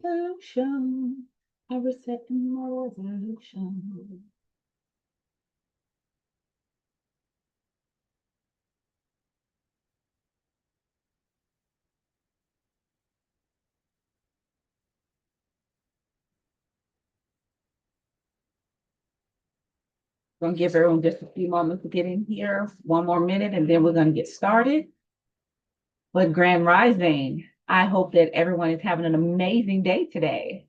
resolution. I reset my resolution. Gonna give everyone just a few moments to get in here. One more minute, and then we're gonna get started. But Grand Rising, I hope that everyone is having an amazing day today.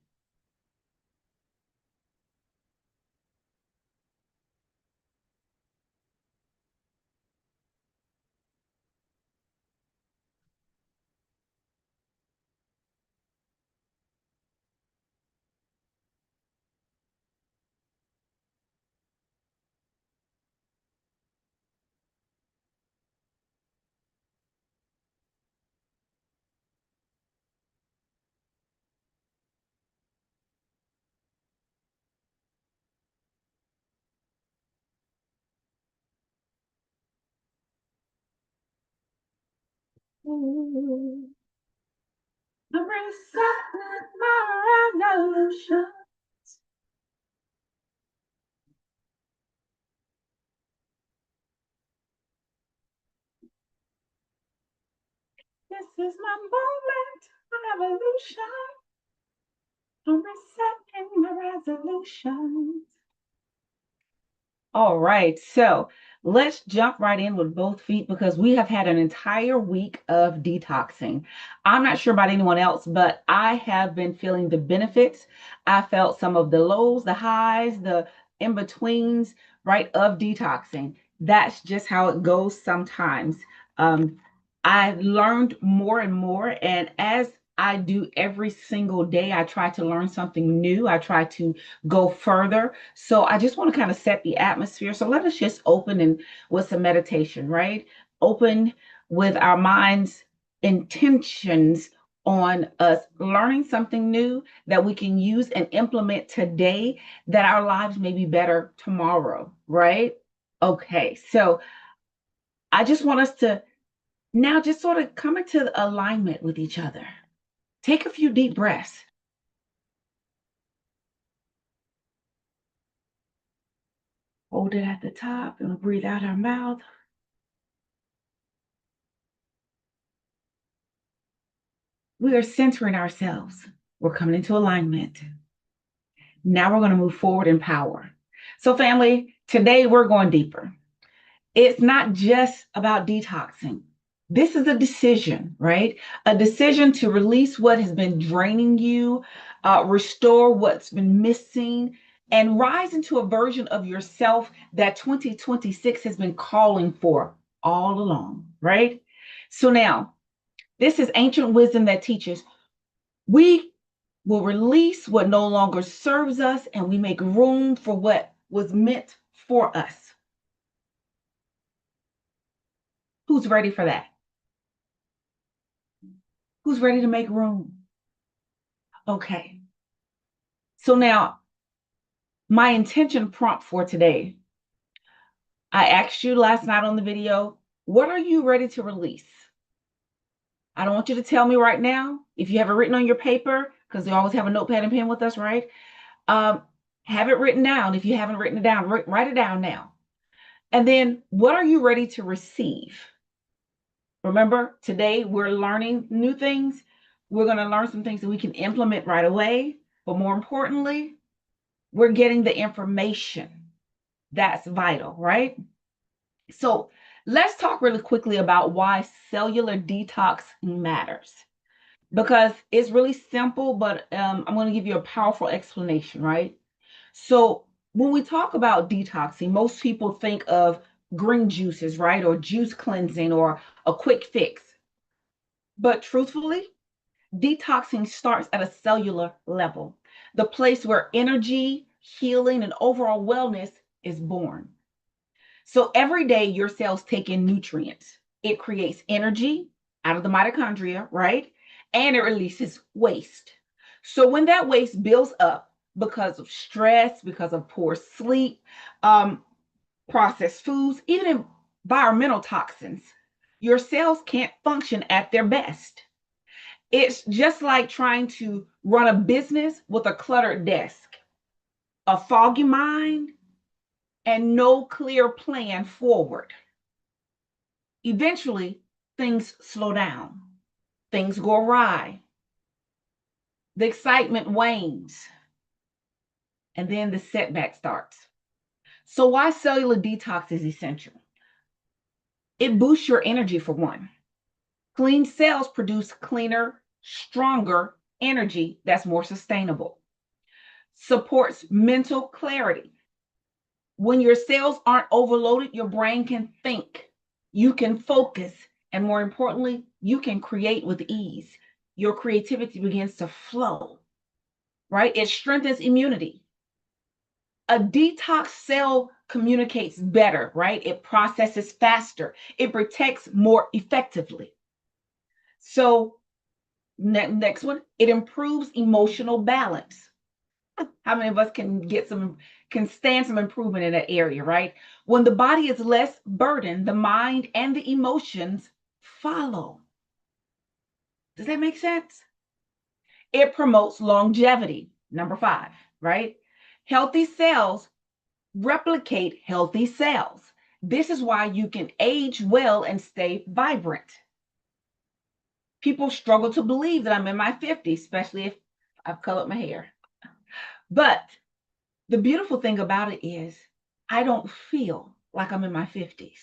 I'm resetting my resolution. This is my moment, my revolution. I'm resetting my resolutions. All right, so let's jump right in with both feet because we have had an entire week of detoxing. I'm not sure about anyone else, but I have been feeling the benefits. I felt some of the lows, the highs, the in betweens, right, of detoxing. That's just how it goes sometimes. Um, I've learned more and more, and as I do every single day, I try to learn something new. I try to go further. So I just want to kind of set the atmosphere. So let us just open and with some meditation, right? Open with our minds intentions on us learning something new that we can use and implement today that our lives may be better tomorrow, right? Okay. So I just want us to now just sort of come into alignment with each other. Take a few deep breaths. Hold it at the top and breathe out our mouth. We are centering ourselves. We're coming into alignment. Now we're going to move forward in power. So, family, today we're going deeper. It's not just about detoxing. This is a decision, right? A decision to release what has been draining you, restore what's been missing, and rise into a version of yourself that 2026 has been calling for all along, right? So now, this is ancient wisdom that teaches we will release what no longer serves us and we make room for what was meant for us. Who's ready for that? Who's ready to make room? Okay. So now, my intention prompt for today, I asked you last night on the video, what are you ready to release? I don't want you to tell me right now. If you have it written on your paper, because we always have a notepad and pen with us, right? Um, have it written down. If you haven't written it down, write it down now. And then, what are you ready to receive? Remember, today we're learning new things. We're going to learn some things that we can implement right away. But more importantly, we're getting the information. That's vital, right? So let's talk really quickly about why cellular detox matters. Because it's really simple, but I'm going to give you a powerful explanation, right? So when we talk about detoxing, most people think of green juices, right? Or juice cleansing or a quick fix. But truthfully, detoxing starts at a cellular level, the place where energy, healing, and overall wellness is born. So every day your cells take in nutrients. It creates energy out of the mitochondria, right? And it releases waste. So when that waste builds up because of stress, because of poor sleep, um, processed foods, even environmental toxins, your cells can't function at their best. It's just like trying to run a business with a cluttered desk, a foggy mind, and no clear plan forward. Eventually, things slow down, things go awry, the excitement wanes, and then the setback starts. So, why cellular detox is essential? It boosts your energy for one. Clean cells produce cleaner, stronger energy that's more sustainable. Supports mental clarity. When your cells aren't overloaded, your brain can think, you can focus, and more importantly, you can create with ease. Your creativity begins to flow, right? It strengthens immunity. A detox cell communicates better, right? It processes faster, it protects more effectively. So, next one, it improves emotional balance. How many of us can stand some improvement in that area, right? When the body is less burdened, the mind and the emotions follow. Does that make sense? It promotes longevity. Number 5, right? Healthy cells replicate healthy cells. This is why you can age well and stay vibrant. People struggle to believe that I'm in my 50s, especially if I've colored my hair. But the beautiful thing about it is I don't feel like I'm in my 50s.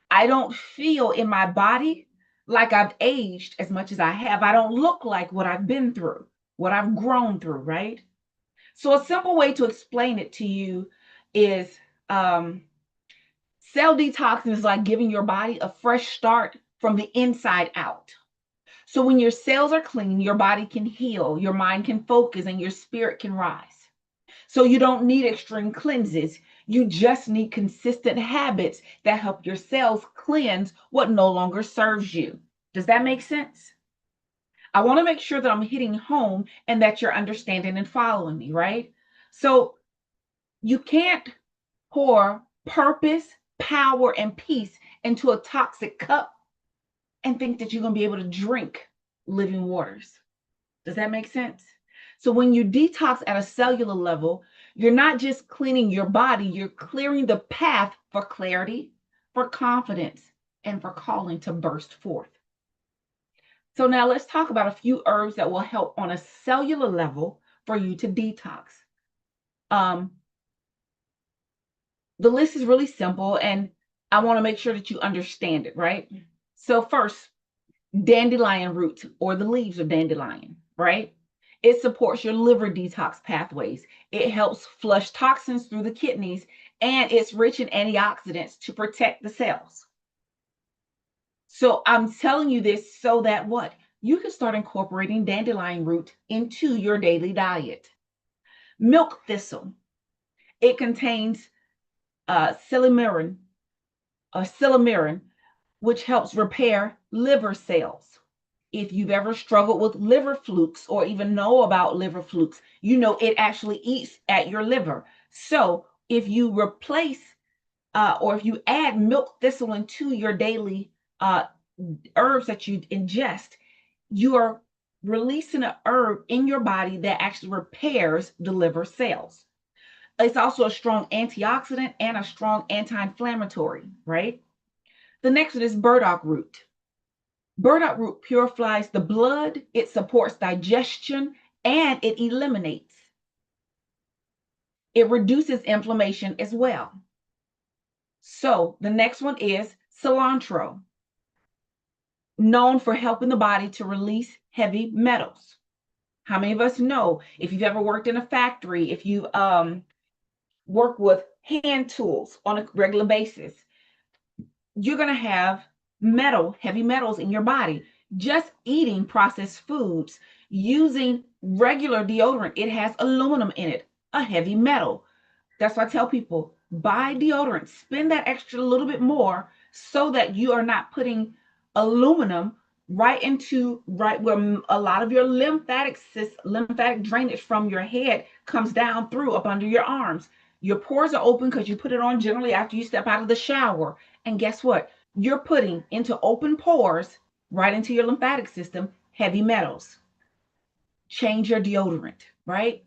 I don't feel in my body like I've aged as much as I have. I don't look like what I've been through, what I've grown through, right? So, a simple way to explain it to you is cell detoxing is like giving your body a fresh start from the inside out. So, when your cells are clean, your body can heal, your mind can focus, and your spirit can rise. So you don't need extreme cleanses. You just need consistent habits that help your cells cleanse what no longer serves you. Does that make sense? I want to make sure that I'm hitting home and that you're understanding and following me, right? So you can't pour purpose, power, and peace into a toxic cup and think that you're going to be able to drink living waters. Does that make sense? So when you detox at a cellular level, you're not just cleaning your body, you're clearing the path for clarity, for confidence, and for calling to burst forth. So now let's talk about a few herbs that will help on a cellular level for you to detox. Um, the list is really simple, and I want to make sure that you understand it, right? So first, dandelion root or the leaves of dandelion, right? It supports your liver detox pathways. It helps flush toxins through the kidneys, and it's rich in antioxidants to protect the cells. So I'm telling you this so that what? You can start incorporating dandelion root into your daily diet. Milk thistle. It contains silymarin, which helps repair liver cells. If you've ever struggled with liver flukes or even know about liver flukes, you know it actually eats at your liver. So if you replace or if you add milk thistle into your daily herbs that you ingest, you are releasing an herb in your body that actually repairs the liver cells. It's also a strong antioxidant and a strong anti-inflammatory, right? The next one is burdock root. Burdock root purifies the blood, it supports digestion, and it eliminates. It reduces inflammation as well. So the next one is cilantro, known for helping the body to release heavy metals. How many of us know if you've ever worked in a factory, if you work with hand tools on a regular basis, you're going to have heavy metals in your body. Just eating processed foods, using regular deodorant, it has aluminum in it, a heavy metal. That's why I tell people buy deodorant, spend that extra little bit more so that you are not putting aluminum right where a lot of your lymphatic drainage from your head comes down through up under your arms. Your pores are open because you put it on generally after you step out of the shower. And guess what? You're putting into open pores right into your lymphatic system heavy metals. Change your deodorant, right?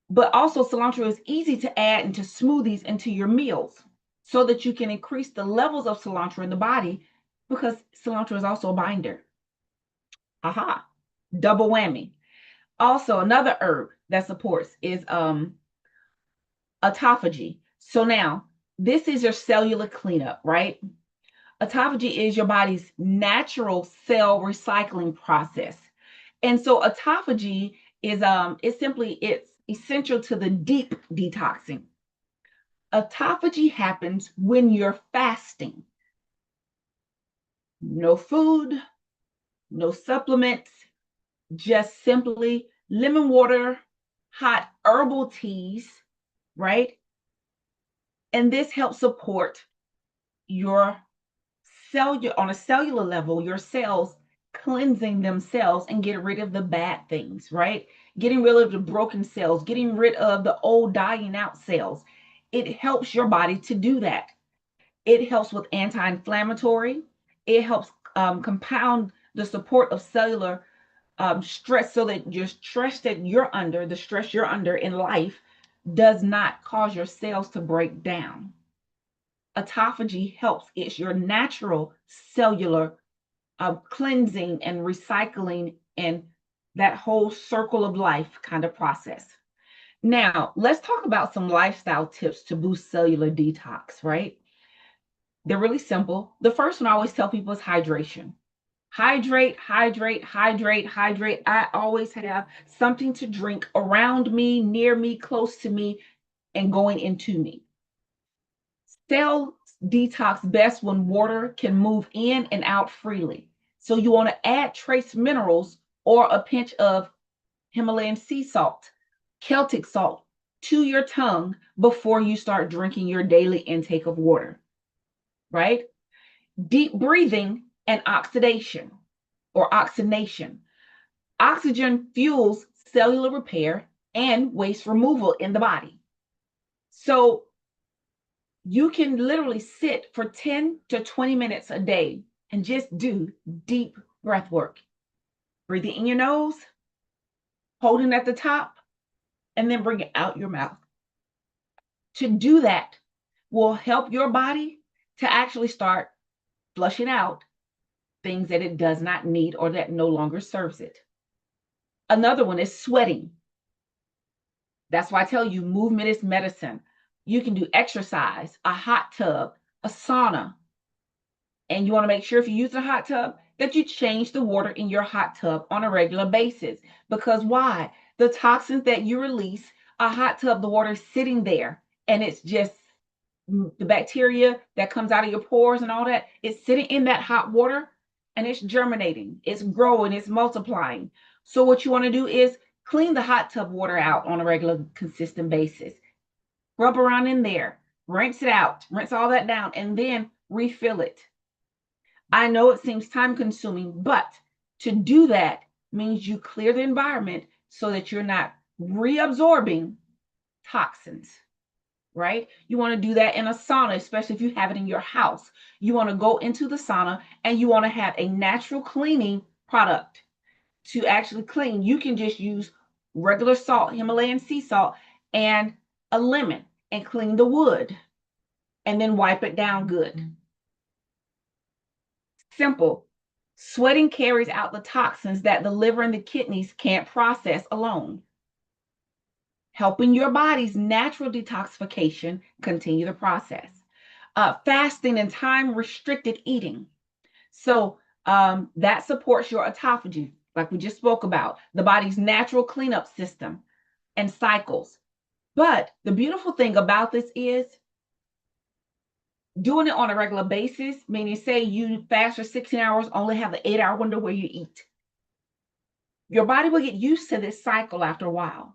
But also cilantro is easy to add into smoothies, into your meals, so that you can increase the levels of cilantro in the body, because cilantro is also a binder. Aha, double whammy. Also, another herb that supports is autophagy. So now, this is your cellular cleanup, right? Autophagy is your body's natural cell recycling process. And so autophagy is it's essential to the deep detoxing. Autophagy happens when you're fasting. No food, no supplements, just simply lemon water, hot herbal teas, right? And this helps support your cellular, on a cellular level, your cells cleansing themselves and getting rid of the bad things, right? Getting rid of the broken cells, getting rid of the old dying out cells. It helps your body to do that. It helps with anti-inflammatory. It helps compound the support of cellular stress, so that your stress that you're under, the stress you're under in life, does not cause your cells to break down. Autophagy helps. It's your natural cellular cleansing and recycling and that whole circle of life kind of process. Now, let's talk about some lifestyle tips to boost cellular detox, right? They're really simple. The first one I always tell people is hydration. Hydrate, hydrate, hydrate, hydrate. I always have something to drink around me, near me, close to me, and going into me. Cell detox best when water can move in and out freely. So you want to add trace minerals or a pinch of Himalayan sea salt, Celtic salt to your tongue before you start drinking your daily intake of water, right? Deep breathing and oxidation or oxidation. Oxygen fuels cellular repair and waste removal in the body. So you can literally sit for 10 to 20 minutes a day and just do deep breath work. Breathing in your nose, holding at the top, and then bring it out your mouth. To do that will help your body to actually start flushing out things that it does not need or that no longer serves it. Another one is sweating. That's why I tell you, movement is medicine. You can do exercise, a hot tub, a sauna. And you want to make sure, if you use a hot tub, that you change the water in your hot tub on a regular basis. Because why? The toxins that you release, a hot tub, the water is sitting there, and it's just the bacteria that comes out of your pores and all that, it's sitting in that hot water, and it's germinating, it's growing, it's multiplying. So what you want to do is clean the hot tub water out on a regular, consistent basis. Rub around in there, rinse it out, rinse all that down, and then refill it. I know it seems time consuming, but to do that means you clear the environment so that you're not reabsorbing toxins, right? You want to do that in a sauna, especially if you have it in your house. You want to go into the sauna and you want to have a natural cleaning product to actually clean. You can just use regular salt, Himalayan sea salt, and a lemon and clean the wood and then wipe it down good. Simple. Sweating carries out the toxins that the liver and the kidneys can't process alone, helping your body's natural detoxification continue the process. Fasting and time restricted eating. So that supports your autophagy, like we just spoke about, the body's natural cleanup system and cycles. But the beautiful thing about this is doing it on a regular basis, meaning say you fast for 16 hours, only have the 8-hour window where you eat. Your body will get used to this cycle after a while.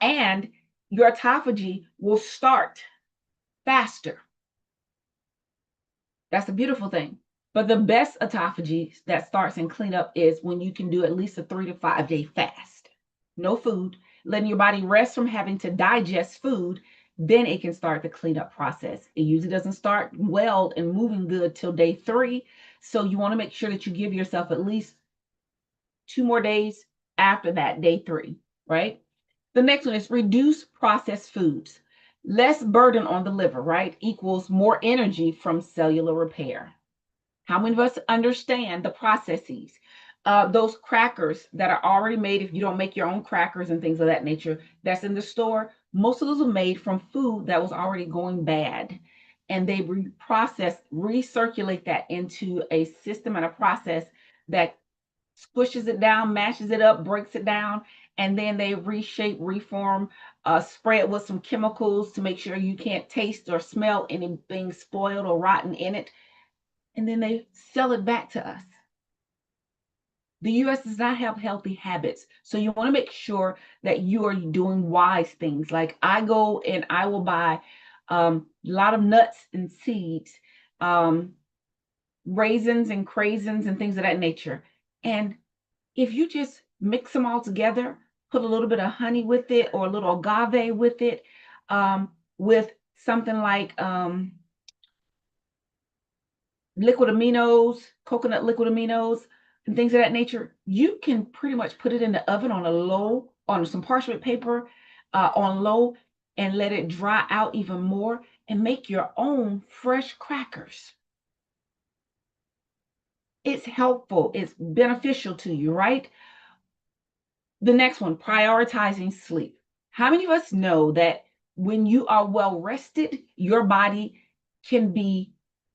And your autophagy will start faster. That's a beautiful thing. But the best autophagy that starts in cleanup is when you can do at least a 3 to 5 day fast. No food, letting your body rest from having to digest food. Then it can start the cleanup process. It usually doesn't start well and moving good till day 3. So you want to make sure that you give yourself at least 2 more days after that, day 3, right? The next one is reduce processed foods. Less burden on the liver, right? Equals more energy from cellular repair. How many of us understand the processes? Those crackers that are already made, if you don't make your own crackers and things of that nature, that's in the store, most of those are made from food that was already going bad. And they recirculate that into a system and a process that squishes it down, mashes it up, breaks it down, and then they reshape, reform, spray it with some chemicals to make sure you can't taste or smell anything spoiled or rotten in it, and then they sell it back to us. The US does not have healthy habits. So you want to make sure that you are doing wise things. Like I go and I will buy a lot of nuts and seeds, um, raisins and craisins and things of that nature. And if you just mix them all together, put a little bit of honey with it or a little agave with it, with something like liquid aminos, coconut liquid aminos, and things of that nature, you can pretty much put it in the oven on a low, on some parchment paper, on low, and let it dry out even more and make your own fresh crackers. It's helpful, it's beneficial to you, right? The next one, prioritizing sleep. How many of us know that when you are well rested, your body can be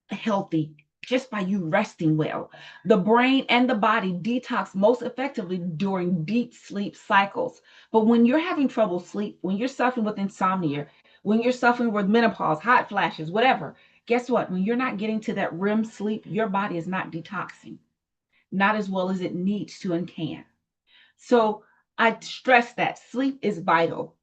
healthy just by you resting well? The brain and the body detox most effectively during deep sleep cycles. But when you're having trouble sleep, when you're suffering with insomnia, when you're suffering with menopause, hot flashes, whatever, guess what? When you're not getting to that REM sleep, your body is not detoxing, not as well as it needs to and can. So I stress that sleep is vital.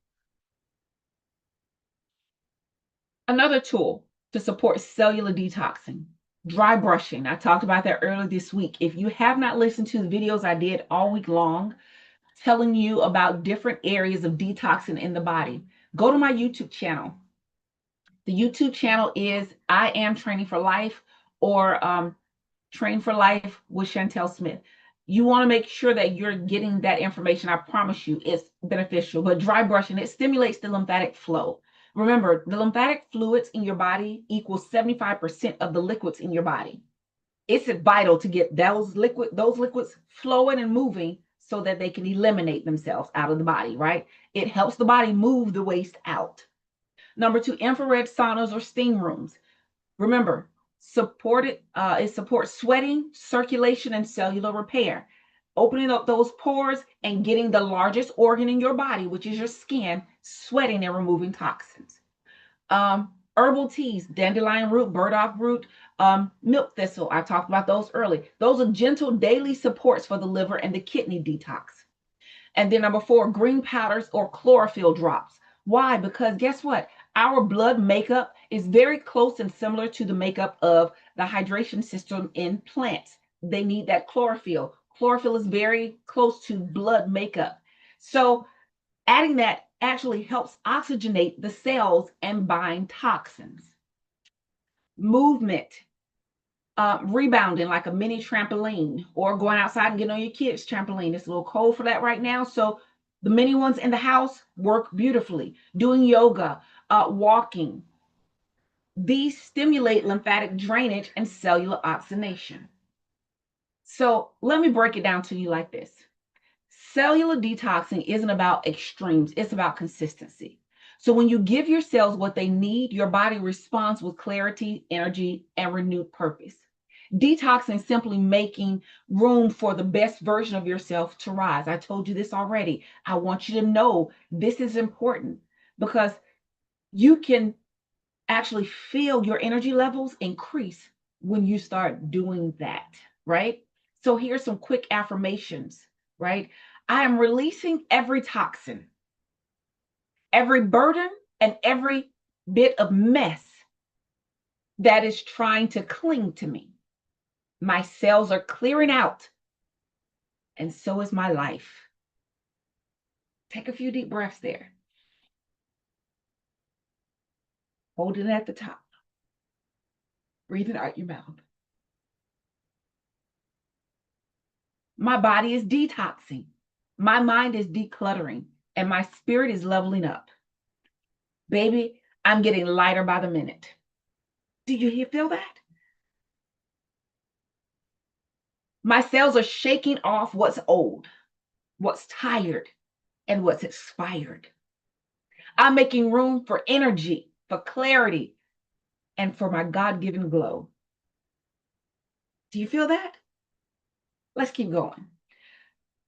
Another tool to support cellular detoxing, dry brushing. I talked about that earlier this week. If you have not listened to the videos I did all week long, telling you about different areas of detoxing in the body, go to my YouTube channel. The YouTube channel is I Am Training for Life, or Train for Life with Chantel Smith. You want to make sure that you're getting that information. I promise you it's beneficial. But dry brushing, it stimulates the lymphatic flow. Remember, the lymphatic fluids in your body equals 75% of the liquids in your body. It's vital to get those liquids flowing and moving so that they can eliminate themselves out of the body, right? It helps the body move the waste out. Number 2, infrared saunas or steam rooms. Remember, it supports sweating, circulation, and cellular repair, opening up those pores and getting the largest organ in your body, which is your skin, sweating and removing toxins. Herbal teas, dandelion root, burdock root, milk thistle. I talked about those early. Those are gentle daily supports for the liver and the kidney detox. And then number 4, green powders or chlorophyll drops. Why? Because guess what? Our blood makeup is very close and similar to the makeup of the hydration system in plants. They need that chlorophyll. Chlorophyll is very close to blood makeup. So adding that actually helps oxygenate the cells and bind toxins. Movement, rebounding like a mini trampoline, or going outside and getting on your kids' trampoline. It's a little cold for that right now. So the mini ones in the house work beautifully. Doing yoga, walking. These stimulate lymphatic drainage and cellular oxygenation. So let me break it down to you like this. Cellular detoxing isn't about extremes, it's about consistency. So when you give your cells what they need, your body responds with clarity, energy, and renewed purpose. Detoxing is simply making room for the best version of yourself to rise. I told you this already. I want you to know this is important because you can actually feel your energy levels increase when you start doing that, right? So here's some quick affirmations, right? I am releasing every toxin, every burden, and every bit of mess that is trying to cling to me. My cells are clearing out, and so is my life. Take a few deep breaths there. Hold it at the top. Breathe it out your mouth. My body is detoxing. My mind is decluttering. And my spirit is leveling up. Baby, I'm getting lighter by the minute. Do you feel that? My cells are shaking off what's old, what's tired, and what's expired. I'm making room for energy, for clarity, and for my God given glow. Do you feel that? Let's keep going.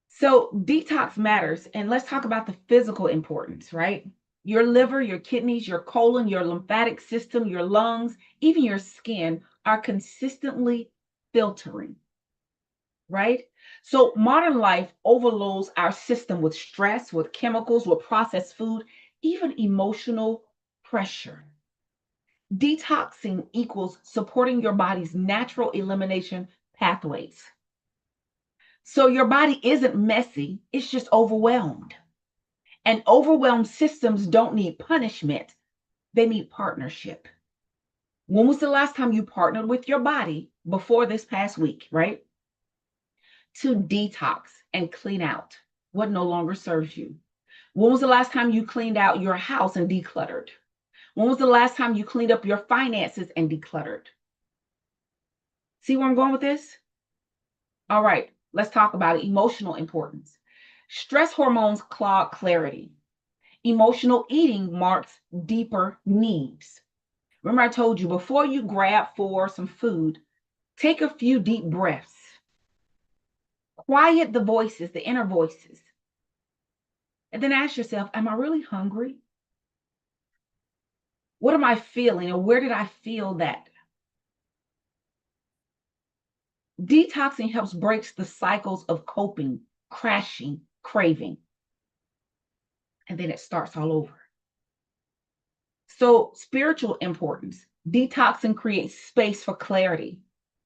So, detox matters, and let's talk about the physical importance, right? Your liver, your kidneys, your colon, your lymphatic system, your lungs, even your skin are consistently filtering, right? So, modern life overloads our system with stress, with chemicals, with processed food, even emotional pressure. Detoxing equals supporting your body's natural elimination pathways. So your body isn't messy, it's just overwhelmed. And overwhelmed systems don't need punishment, they need partnership. When was the last time you partnered with your body before this past week, right? To detox and clean out what no longer serves you. When was the last time you cleaned out your house and decluttered? When was the last time you cleaned up your finances and decluttered? See where I'm going with this? All right, let's talk about it. Emotional importance. Stress hormones clog clarity. Emotional eating marks deeper needs. Remember, I told you before you grab for some food, take a few deep breaths. Quiet the voices, the inner voices. And then ask yourself, am I really hungry? What am I feeling? Or where did I feel that? Detoxing helps break the cycles of coping, crashing, craving. And then it starts all over. So, spiritual importance. Detoxing creates space for clarity,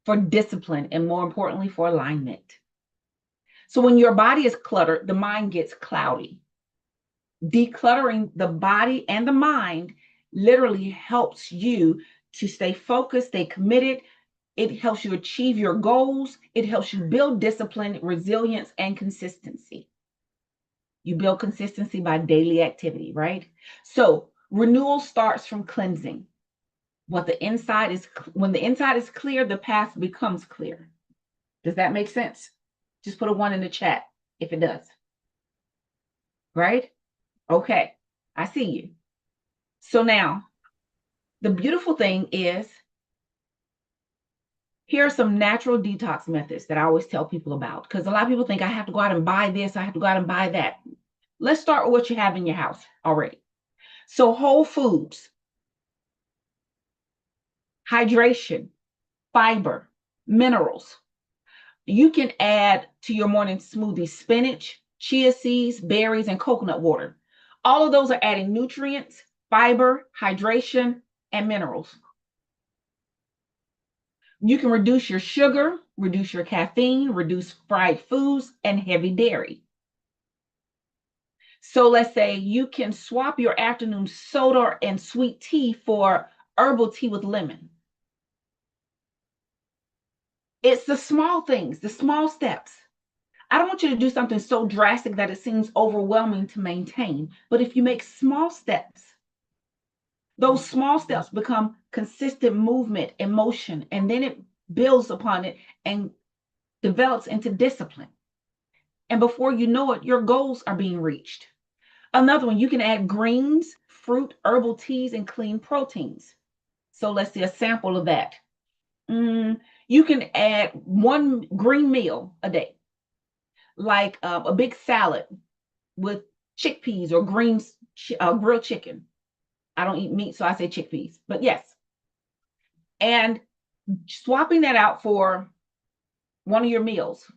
for discipline, and more importantly, for alignment. So, when your body is cluttered, the mind gets cloudy. Decluttering the body and the mind literally helps you to stay focused, stay committed. It helps you achieve your goals. It helps you build discipline, resilience, and consistency. You build consistency by daily activity, right? So, renewal starts from cleansing. When the inside is clear, the path becomes clear. Does that make sense? Just put a 1 in the chat if it does. Right? Okay. I see you. So now, the beautiful thing is, here are some natural detox methods that I always tell people about, because a lot of people think I have to go out and buy this, I have to go out and buy that. Let's start with what you have in your house already. So, whole foods, hydration, fiber, minerals. You can add to your morning smoothie spinach, chia seeds, berries, and coconut water. All of those are adding nutrients, fiber, hydration, and minerals. You can reduce your sugar, reduce your caffeine, reduce fried foods, and heavy dairy. So let's say you can swap your afternoon soda and sweet tea for herbal tea with lemon. It's the small things, the small steps. I don't want you to do something so drastic that it seems overwhelming to maintain. But if you make small steps, those small steps become consistent movement, emotion, and then it builds upon it and develops into discipline. And before you know it, your goals are being reached. Another one, you can add greens, fruit, herbal teas, and clean proteins. So let's see a sample of that. You can add one green meal a day, like a big salad with chickpeas or greens, grilled chicken. I don't eat meat, so I say chickpeas, but yes. And swapping that out for one of your meals,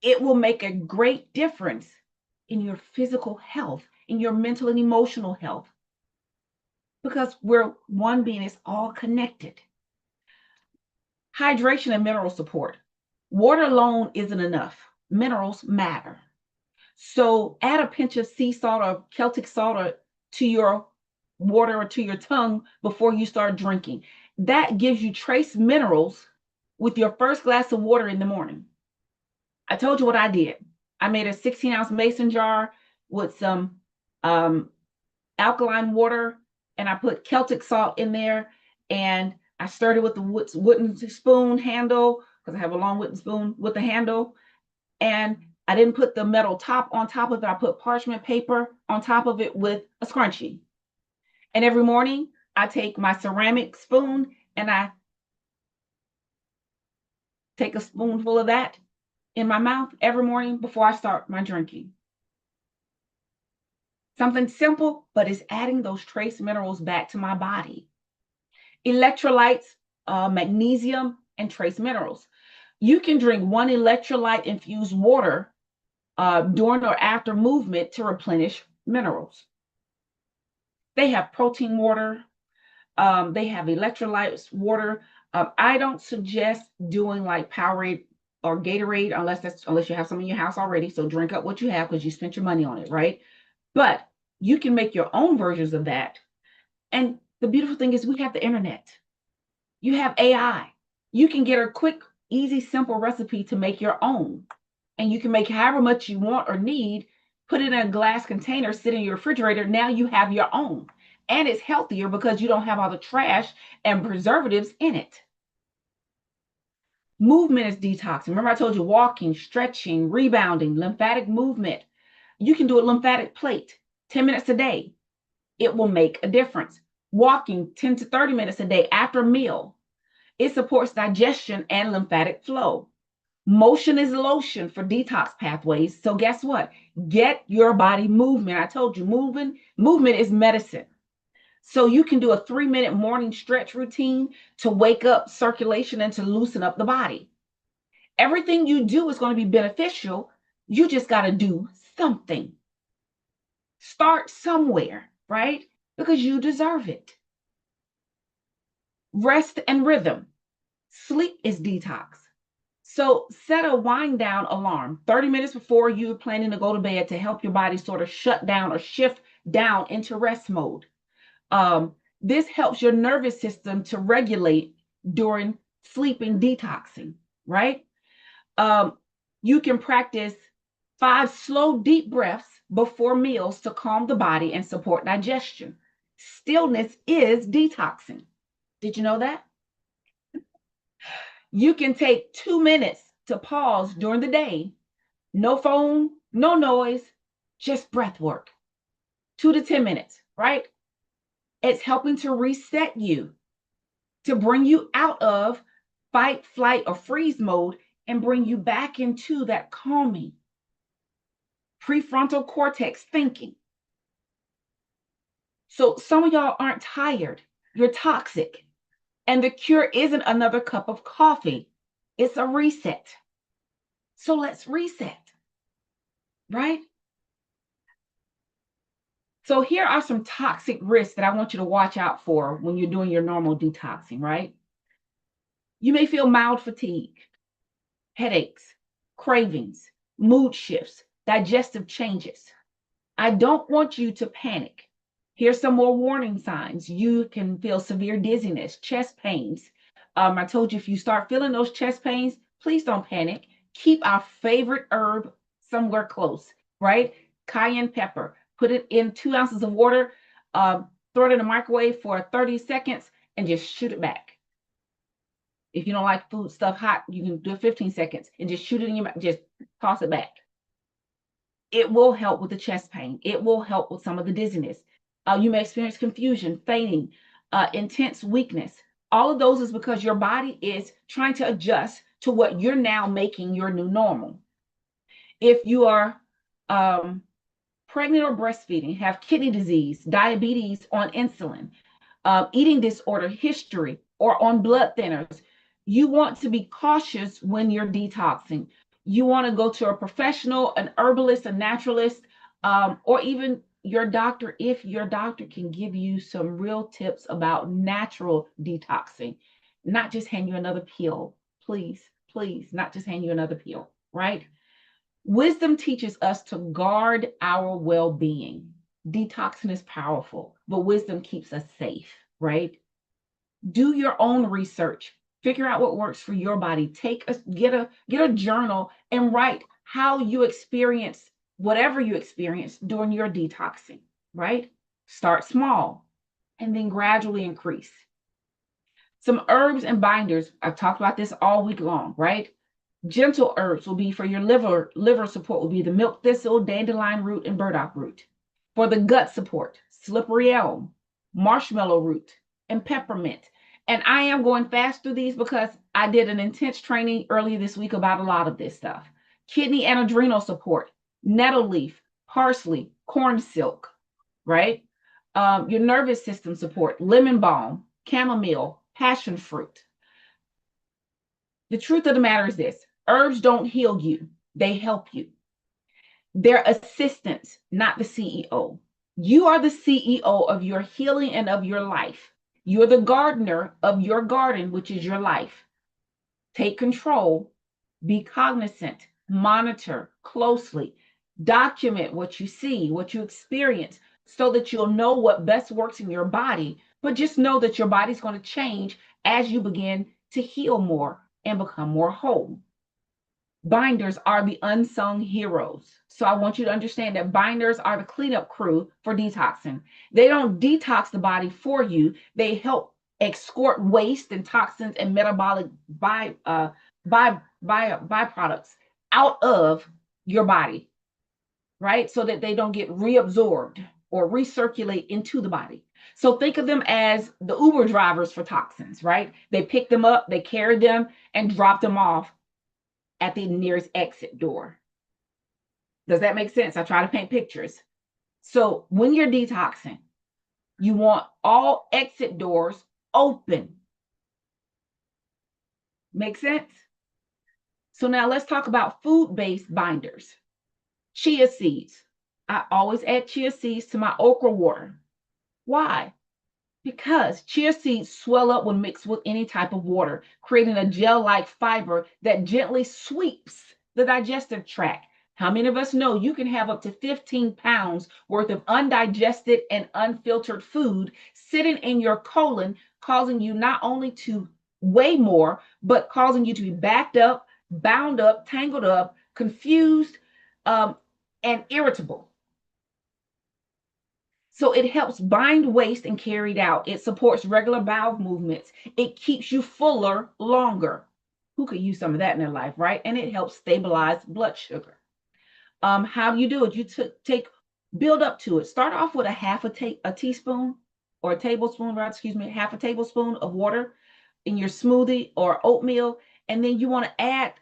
it will make a great difference in your physical health, in your mental and emotional health, because we're one being, is all connected. Hydration and mineral support. Water alone isn't enough. Minerals matter. So add a pinch of sea salt or Celtic salt to your water or to your tongue before you start drinking. That gives you trace minerals with your first glass of water in the morning. I told you what I did. I made a 16-ounce mason jar with some um, alkaline water, and I put Celtic salt in there, and I stirred it with the wooden spoon handle, because I have a long wooden spoon with the handle. And I didn't put the metal top on top of it. I put parchment paper on top of it with a scrunchie. And every morning I take my ceramic spoon and I take a spoonful of that in my mouth every morning before I start my drinking. Something simple, but it's adding those trace minerals back to my body. Electrolytes, magnesium, and trace minerals. You can drink one electrolyte infused water during or after movement to replenish minerals. They have protein water. They have electrolytes water. I don't suggest doing like Powerade or Gatorade unless you have some in your house already. So drink up what you have because you spent your money on it, right? But you can make your own versions of that. And the beautiful thing is we have the internet. You have AI. You can get a quick, easy, simple recipe to make your own. And you can make however much you want or need, put it in a glass container, sit in your refrigerator. Now you have your own. And it's healthier because you don't have all the trash and preservatives in it. Movement is detoxing. Remember, I told you walking, stretching, rebounding, lymphatic movement. You can do a lymphatic plate 10 minutes a day. It will make a difference. Walking 10 to 30 minutes a day after a meal. It supports digestion and lymphatic flow. Motion is lotion for detox pathways. So guess what? Get your body movement. I told you, movement is medicine. So you can do a 3-minute morning stretch routine to wake up circulation and to loosen up the body. Everything you do is going to be beneficial. You just got to do something. Start somewhere, right? Because you deserve it. Rest and rhythm. Sleep is detox. So set a wind down alarm 30 minutes before you're planning to go to bed to help your body sort of shut down or shift down into rest mode. This helps your nervous system to regulate during sleeping detoxing, right? You can practice 5 slow, deep breaths before meals to calm the body and support digestion. Stillness is detoxing. Did you know that? You can take 2 minutes to pause during the day. No phone, no noise, just breath work. 2 to 10 minutes, right? It's helping to reset you, to bring you out of fight, flight, or freeze mode and bring you back into that calming prefrontal cortex thinking. So some of y'all aren't tired. You're toxic. And the cure isn't another cup of coffee. It's a reset. So let's reset, right? So here are some toxic risks that I want you to watch out for when you're doing your normal detoxing, right? You may feel mild fatigue, headaches, cravings, mood shifts, digestive changes. I don't want you to panic. Here's some more warning signs. You can feel severe dizziness, chest pains. I told you if you start feeling those chest pains, please don't panic. Keep our favorite herb somewhere close, right? Cayenne pepper. Put it in 2 ounces of water, throw it in the microwave for 30 seconds, and just shoot it back. If you don't like food stuff hot, you can do it 15 seconds and just shoot it in your mouth, just toss it back. It will help with the chest pain. It will help with some of the dizziness. You may experience confusion, fainting, intense weakness. All of those is because your body is trying to adjust to what you're now making your new normal. If you are pregnant or breastfeeding, have kidney disease, diabetes, on insulin, eating disorder history, or on blood thinners, you want to be cautious when you're detoxing. You want to go to a professional, an herbalist, a naturalist, or even your doctor if your doctor can give you some real tips about natural detoxing, not just hand you another pill. Please, please, not just hand you another pill, right? Wisdom teaches us to guard our well-being. Detoxing is powerful, but wisdom keeps us safe, right? Do your own research. Figure out what works for your body. Get a journal and write how you experience whatever you experience during your detoxing, right? Start small and then gradually increase. Some herbs and binders. I've talked about this all week long, right? Gentle herbs will be for your liver support will be the milk thistle, dandelion root, and burdock root. For the gut support, slippery elm, marshmallow root, and peppermint. And I am going fast through these because I did an intense training earlier this week about a lot of this stuff. Kidney and adrenal support, nettle leaf, parsley, corn silk, right? Your nervous system support, lemon balm, chamomile, passion fruit. The truth of the matter is this: herbs don't heal you, they help you. They're assistants, not the CEO. You are the CEO of your healing and of your life. You're the gardener of your garden, which is your life. Take control, be cognizant, monitor closely, document what you see, what you experience, so that you'll know what best works in your body. But just know that your body's going to change as you begin to heal more and become more whole. Binders are the unsung heroes. So I want you to understand that binders are the cleanup crew for detoxing. They don't detox the body for you. They help escort waste and toxins and metabolic byproducts out of your body, right? So that they don't get reabsorbed or recirculate into the body. So think of them as the Uber drivers for toxins, right? They pick them up, they carry them, and drop them off at the nearest exit door. Does that make sense? I try to paint pictures. So when you're detoxing, you want all exit doors open. Make sense? So now let's talk about food-based binders. Chia seeds. I always add chia seeds to my okra water. Why? Because chia seeds swell up when mixed with any type of water, creating a gel-like fiber that gently sweeps the digestive tract. How many of us know you can have up to 15 pounds worth of undigested and unfiltered food sitting in your colon, causing you not only to weigh more, but causing you to be backed up, bound up, tangled up, confused, and irritable. So it helps bind waste and carry it out. It supports regular bowel movements. It keeps you fuller longer. Who could use some of that in their life, right? And it helps stabilize blood sugar. How do you do it? You build up to it. Start off with a teaspoon or a tablespoon, right? Excuse me, half a tablespoon of water in your smoothie or oatmeal. And then you want to add,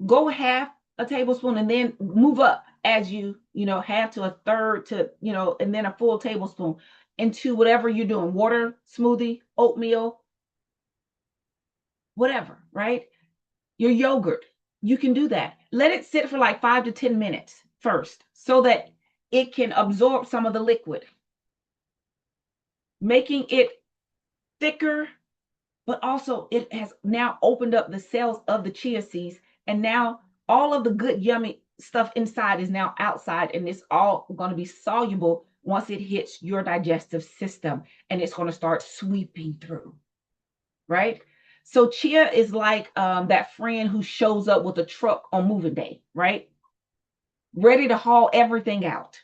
go half a tablespoon and then move up as half to a third to, and then a full tablespoon into whatever you're doing, water, smoothie, oatmeal, whatever, right? Your yogurt, you can do that. Let it sit for like 5 to 10 minutes first so that it can absorb some of the liquid, making it thicker, but also it has now opened up the cells of the chia seeds, and now all of the good yummy stuff inside is now outside, and it's all going to be soluble once it hits your digestive system, and it's going to start sweeping through, right? So chia is like that friend who shows up with a truck on moving day, right? Ready to haul everything out.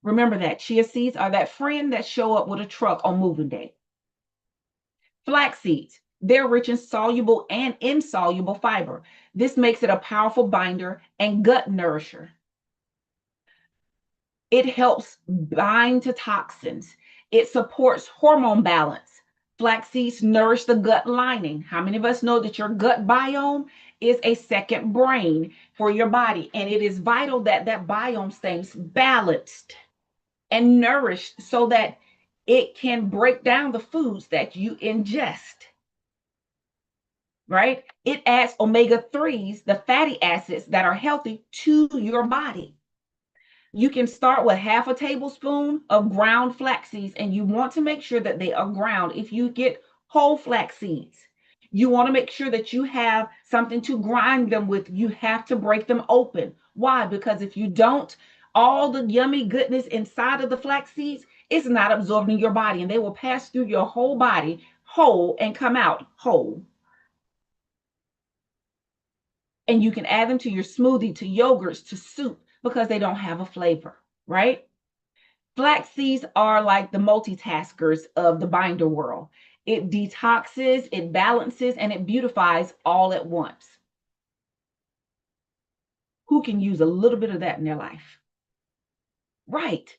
Remember that chia seeds are that friend that show up with a truck on moving day. Flax seeds, they're rich in soluble and insoluble fiber. This makes it a powerful binder and gut nourisher. It helps bind to toxins. It supports hormone balance. Flax seeds nourish the gut lining. How many of us know that your gut biome is a second brain for your body? And it is vital that that biome stays balanced and nourished so that it can break down the foods that you ingest, right? It adds omega 3s, the fatty acids that are healthy to your body. You can start with half a tablespoon of ground flax seeds, and you want to make sure that they are ground. If you get whole flax seeds, you want to make sure that you have something to grind them with. You have to break them open. Why? Because if you don't, all the yummy goodness inside of the flax seeds is not absorbed in your body, and they will pass through your whole body, whole and come out whole. And you can add them to your smoothie, to yogurts, to soup, because they don't have a flavor, right? Flax seeds are like the multitaskers of the binder world. It detoxes, it balances, and it beautifies all at once. Who can use a little bit of that in their life? Right.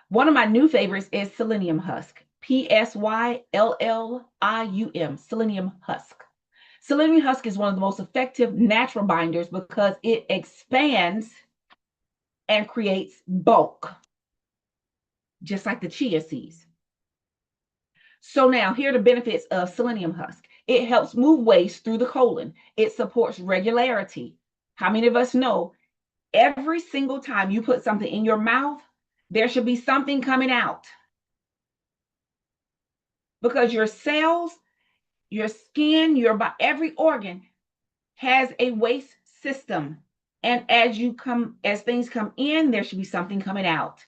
One of my new favorites is selenium husk. Psyllium, selenium husk. Selenium husk is one of the most effective natural binders because it expands and creates bulk, just like the chia seeds. So now here are the benefits of selenium husk. It helps move waste through the colon. It supports regularity. How many of us know every single time you put something in your mouth, there should be something coming out? Because your cells, your skin, every organ has a waste system. And as things come in, there should be something coming out.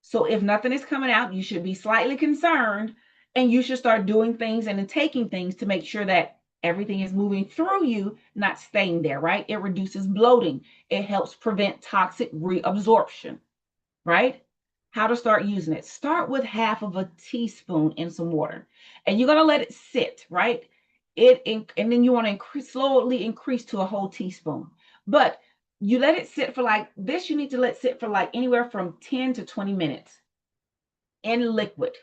So if nothing is coming out, you should be slightly concerned, and you should start doing things and taking things to make sure that everything is moving through you, not staying there, right? It reduces bloating. It helps prevent toxic reabsorption, right? How to start using it. Start with half of a teaspoon in some water, and you're going to let it sit, right? And then you want to slowly increase to a whole teaspoon. But you let it sit for like this, you need to let it sit for like anywhere from 10 to 20 minutes in liquid.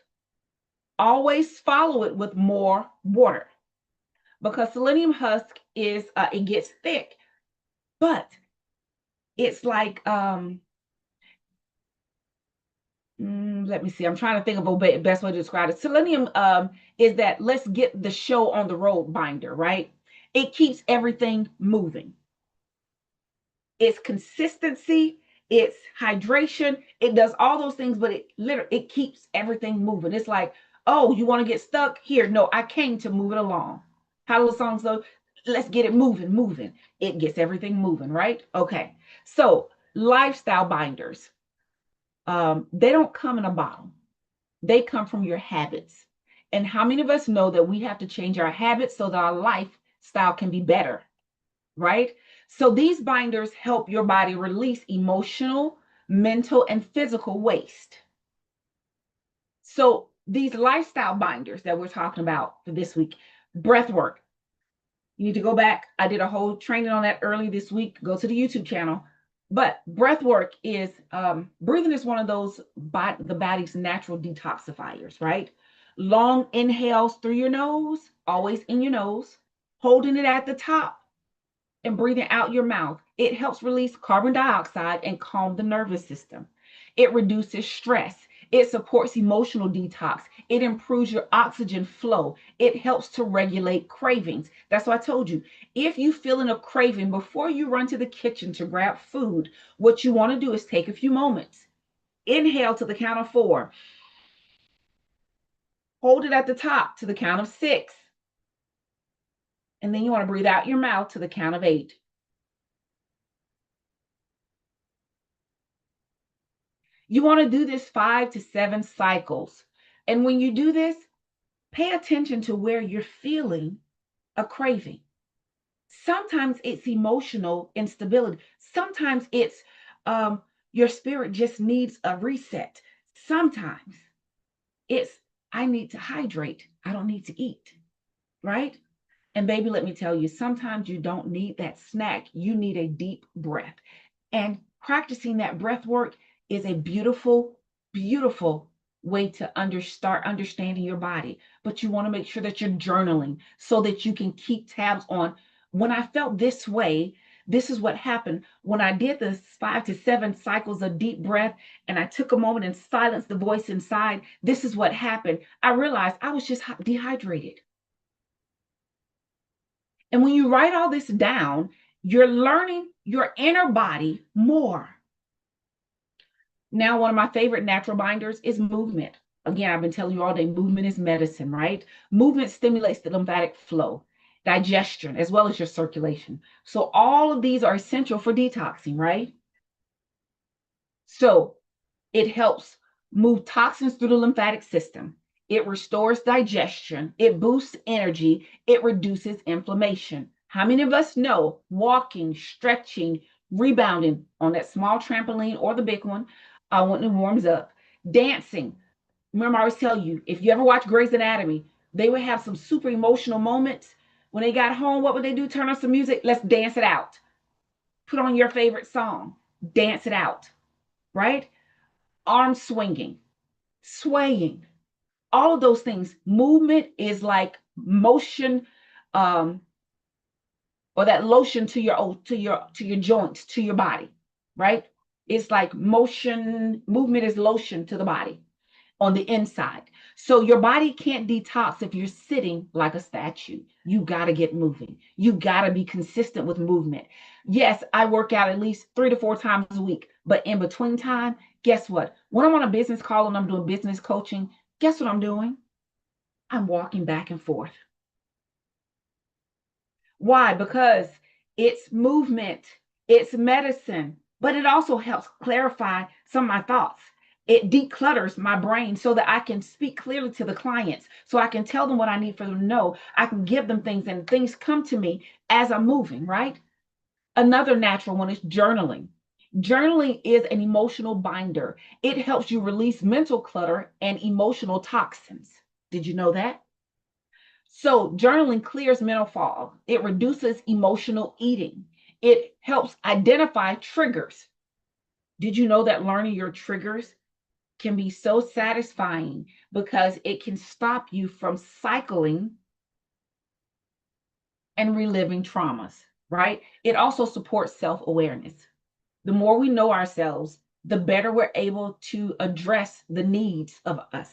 Always follow it with more water, because selenium husk it gets thick, but it's like let me see. I'm trying to think of a best way to describe it. Selenium is that let's get the show on the road binder, right? It keeps everything moving. It's consistency, it's hydration, it does all those things, but it keeps everything moving. It's like, oh, you want to get stuck here? No, I came to move it along. How do the songs go? Let's get it moving. It gets everything moving, right? Okay. So lifestyle binders, they don't come in a bottle. They come from your habits. And how many of us know that we have to change our habits so that our lifestyle can be better, right? So these binders help your body release emotional, mental, and physical waste. So these lifestyle binders that we're talking about for this week, breath work. You need to go back. I did a whole training on that early this week. Go to the YouTube channel. But breath work is breathing is one of those the body's natural detoxifiers, right? Long inhales through your nose, always in your nose, holding it at the top and breathing out your mouth. It helps release carbon dioxide and calm the nervous system. It reduces stress. It supports emotional detox. It improves your oxygen flow. It helps to regulate cravings. That's why I told you, if you feeling a craving, before you run to the kitchen to grab food, what you want to do is take a few moments. Inhale to the count of 4. Hold it at the top to the count of 6. And then you want to breathe out your mouth to the count of 8. You want to do this 5 to 7 cycles. And when you do this, pay attention to where you're feeling a craving. Sometimes it's emotional instability. Sometimes it's your spirit just needs a reset. Sometimes it's I need to hydrate. I don't need to eat, right? And baby, let me tell you, sometimes you don't need that snack. You need a deep breath. And practicing that breath work is a beautiful, beautiful way to start understanding your body. But you want to make sure that you're journaling so that you can keep tabs on when I felt this way. This is what happened when I did the 5 to 7 cycles of deep breath and I took a moment and silenced the voice inside. This is what happened. I realized I was just dehydrated. And when you write all this down, you're learning your inner body more. Now, one of my favorite natural binders is movement. Again, I've been telling you all day, movement is medicine, right? Movement stimulates the lymphatic flow, digestion, as well as your circulation. So all of these are essential for detoxing, right? So it helps move toxins through the lymphatic system. it restores digestion, it boosts energy, it reduces inflammation. How many of us know walking, stretching, rebounding on that small trampoline or the big one when it warms up? Dancing. Remember, I always tell you, if you ever watch Grey's Anatomy, they would have some super emotional moments. When they got home, what would they do? Turn on some music. Let's dance it out. Put on your favorite song. Dance it out, right? Arm swinging, swaying, all of those things. Movement is like motion, um, or that lotion to your joints, to your body, right? It's like motion. Movement is lotion to the body on the inside. So your body can't detox if you're sitting like a statue. You got to get moving. You got to be consistent with movement. Yes, I work out at least 3 to 4 times a week, but in between time, guess what? When I'm on a business call and I'm doing business coaching, guess what I'm doing? I'm walking back and forth. Why? Because it's movement, it's medicine, but it also helps clarify some of my thoughts. It declutters my brain so that I can speak clearly to the clients, so I can tell them what I need for them to know. I can give them things and things come to me as I'm moving, right? Another natural one is journaling. Journaling is an emotional binder. It helps you release mental clutter and emotional toxins. Did you know that? So, journaling clears mental fog. It reduces emotional eating. It helps identify triggers. Did you know that learning your triggers can be so satisfying because it can stop you from cycling and reliving traumas, right? It also supports self awareness. The more we know ourselves, the better we're able to address the needs of us.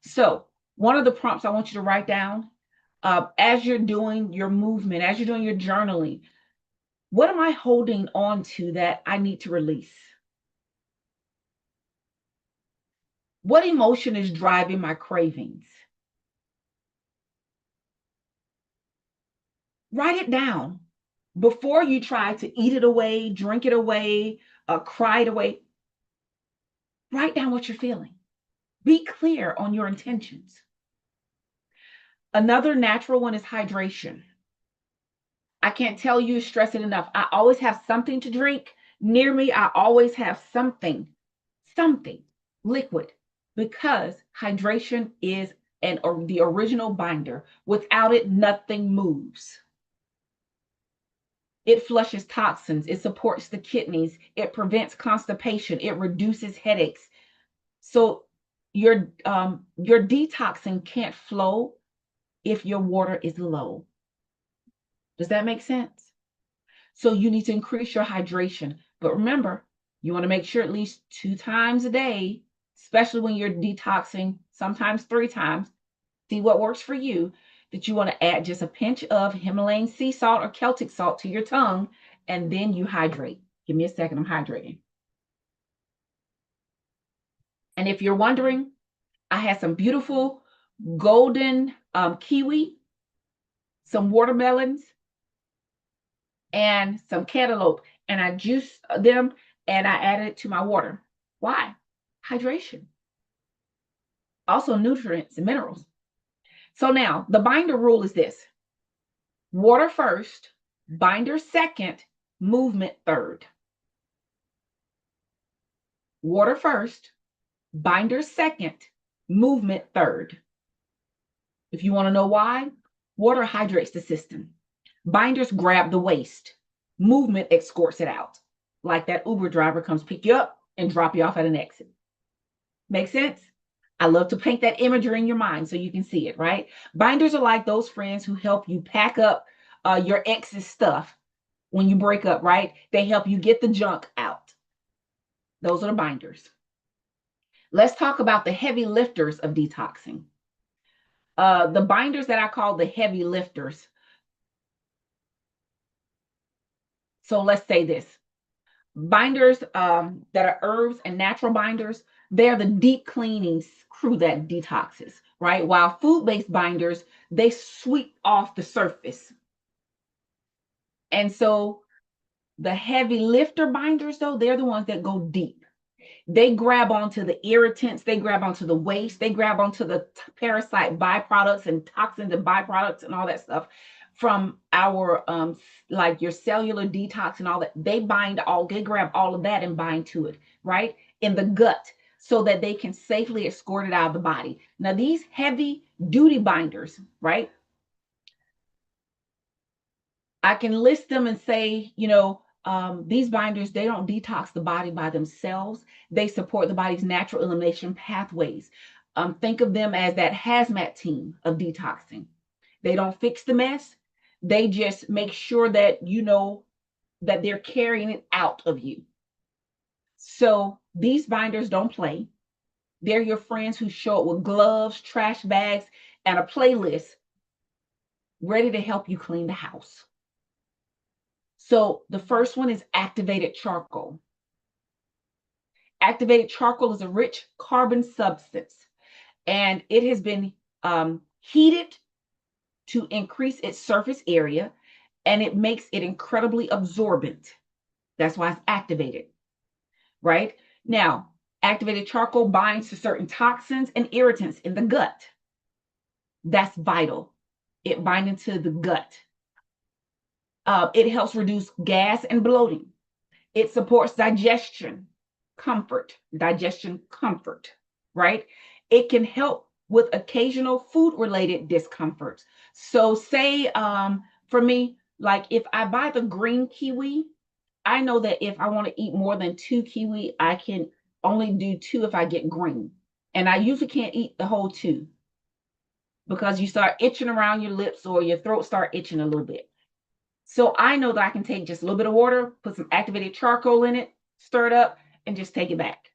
So, one of the prompts I want you to write down as you're doing your movement, as you're doing your journaling, what am I holding on to that I need to release? What emotion is driving my cravings? Write it down before you try to eat it away, drink it away, cry it away. Write down what you're feeling. Be clear on your intentions. Another natural one is hydration. I can't tell you, stress it enough. I always have something to drink near me. I always have something liquid, because hydration is the original binder. Without it, nothing moves. It flushes toxins, it supports the kidneys, it prevents constipation, it reduces headaches. So your detoxing can't flow if your water is low. Does that make sense? So you need to increase your hydration. But remember, you want to make sure at least 2 times a day, especially when you're detoxing, sometimes 3 times. See what works for you. That you want to add just a pinch of Himalayan sea salt or Celtic salt to your tongue, and then you hydrate. Give me a second, I'm hydrating. And if you're wondering, I had some beautiful golden kiwi, some watermelons, and some cantaloupe, and I juiced them and I added it to my water. Why? Hydration. Also nutrients and minerals. So now the binder rule is this: water first, binder second, movement third. Water first, binder second, movement third. If you want to know why, water hydrates the system. Binders grab the waste. Movement escorts it out. Like that Uber driver comes pick you up and drop you off at an exit. Make sense? I love to paint that imagery in your mind so you can see it, right? Binders are like those friends who help you pack up your ex's stuff when you break up, right? They help you get the junk out. Those are the binders. Let's talk about the heavy lifters of detoxing. The binders that I call the heavy lifters. So let's say this: binders that are herbs and natural binders, they're the deep cleaning crew that detoxes, right? While food-based binders, they sweep off the surface. And so the heavy lifter binders, though, they're the ones that go deep. They grab onto the irritants, they grab onto the waste, they grab onto the parasite byproducts and toxins and byproducts and all that stuff from our like your cellular detox and all that. They grab all of that and bind to it, right? In the gut, so that they can safely escort it out of the body. Now, these heavy duty binders, right? I can list them and say, these binders, they don't detox the body by themselves. They support the body's natural elimination pathways. Think of them as that hazmat team of detoxing. They don't fix the mess. They just make sure that you know that they're carrying it out of you. So these binders don't play. They're your friends who show up with gloves, trash bags, and a playlist ready to help you clean the house. So the first one is activated charcoal. Activated charcoal is a rich carbon substance, and it has been heated to increase its surface area, and it makes it incredibly absorbent. That's why it's activated, right? Now, activated charcoal binds to certain toxins and irritants in the gut. That's vital. It binds into the gut. It helps reduce gas and bloating. It supports digestion comfort, right? It can help with occasional food-related discomforts. So say for me, like if I buy the green kiwi, I know that if I want to eat more than 2 kiwi, I can only do 2 if I get green. And I usually can't eat the whole 2 because you start itching around your lips or your throat start itching a little bit. So I know that I can take just a little bit of water, put some activated charcoal in it, stir it up, and just take it back.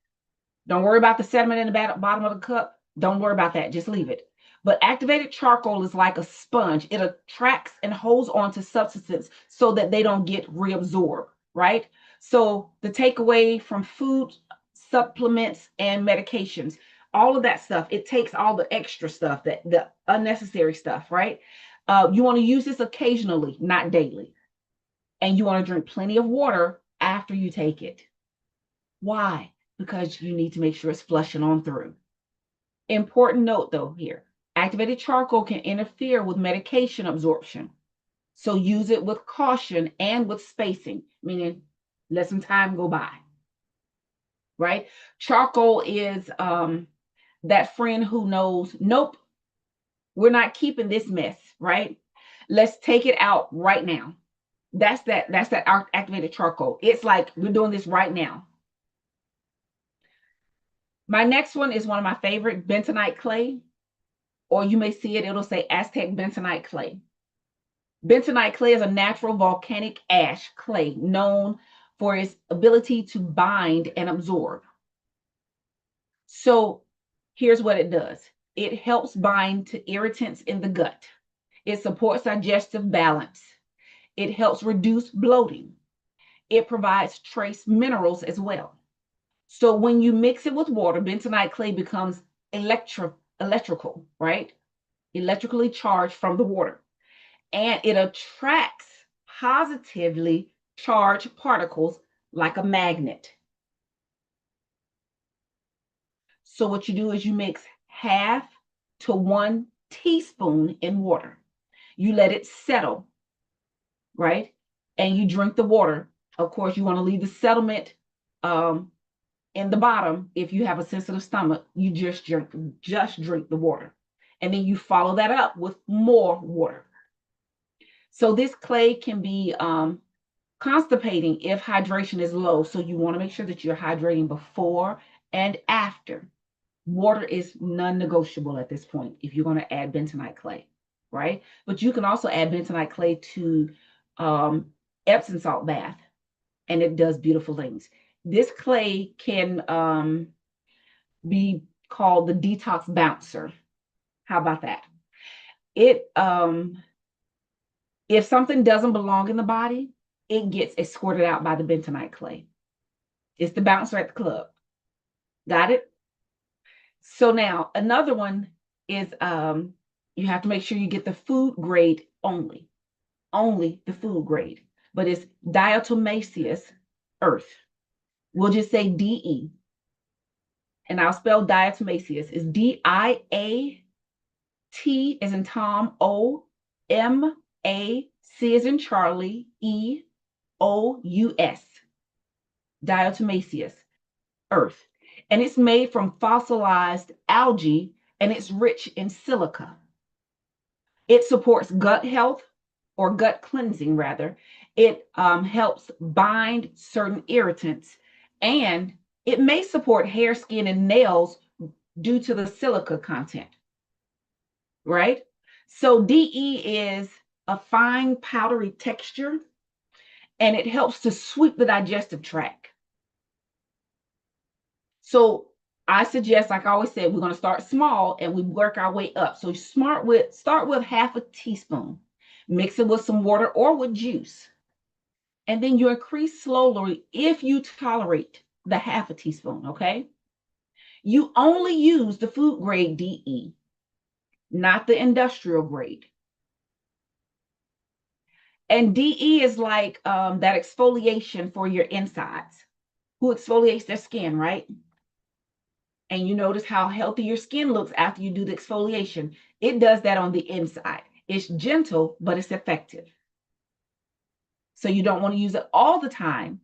Don't worry about the sediment in the bottom of the cup. Don't worry about that. Just leave it. But activated charcoal is like a sponge. It attracts and holds on to substances so that they don't get reabsorbed, right? So the takeaway from food, supplements, and medications, all of that stuff, it takes all the extra stuff, the unnecessary stuff, right? You want to use this occasionally, not daily. And you want to drink plenty of water after you take it. Why? Because you need to make sure it's flushing on through. Important note though here, activated charcoal can interfere with medication absorption. So use it with caution and with spacing, meaning let some time go by, right? Charcoal is that friend who knows, nope, we're not keeping this mess, right? Let's take it out right now. That's that activated charcoal. It's like we're doing this right now. My next one is one of my favorite, bentonite clay, or you may see it, it'll say Aztec bentonite clay. Bentonite clay is a natural volcanic ash clay known for its ability to bind and absorb. So here's what it does. It helps bind to irritants in the gut. It supports digestive balance. It helps reduce bloating. It provides trace minerals as well. So when you mix it with water, bentonite clay becomes electrical, right? Electrically charged from the water. And it attracts positively charged particles like a magnet. So what you do is you mix 1/2 to 1 teaspoon in water. You let it settle, right? And you drink the water. Of course, you want to leave the sediment in the bottom. If you have a sensitive stomach, you just drink the water. And then you follow that up with more water. So this clay can be constipating if hydration is low. So you want to make sure that you're hydrating before and after. Water is non-negotiable at this point if you're going to add bentonite clay, right? But you can also add bentonite clay to Epsom salt bath, and it does beautiful things. This clay can be called the detox bouncer. How about that? It if something doesn't belong in the body, it gets escorted out by the bentonite clay. It's the bouncer at the club. Got it? So now another one is you have to make sure you get the food grade only the food grade, but it's diatomaceous earth. We'll just say DE. and I'll spell diatomaceous. It's D-I-A-T as in Tom, O-M-A-C as in Charlie, E-O-U-S. Diatomaceous, earth. And it's made from fossilized algae, and it's rich in silica. It supports gut health, or gut cleansing rather. It helps bind certain irritants, and it may support hair, skin, and nails due to the silica content, right? So DE is a fine powdery texture, and it helps to sweep the digestive tract. So I suggest, like I always said, we're going to start small and we work our way up. So start with half a teaspoon, mix it with some water or with juice. And then you increase slowly if you tolerate the half a teaspoon, okay? You only use the food grade DE, not the industrial grade. And DE is like that exfoliation for your insides. Who exfoliates their skin, right? And you notice how healthy your skin looks after you do the exfoliation. It does that on the inside. It's gentle, but it's effective. So you don't want to use it all the time.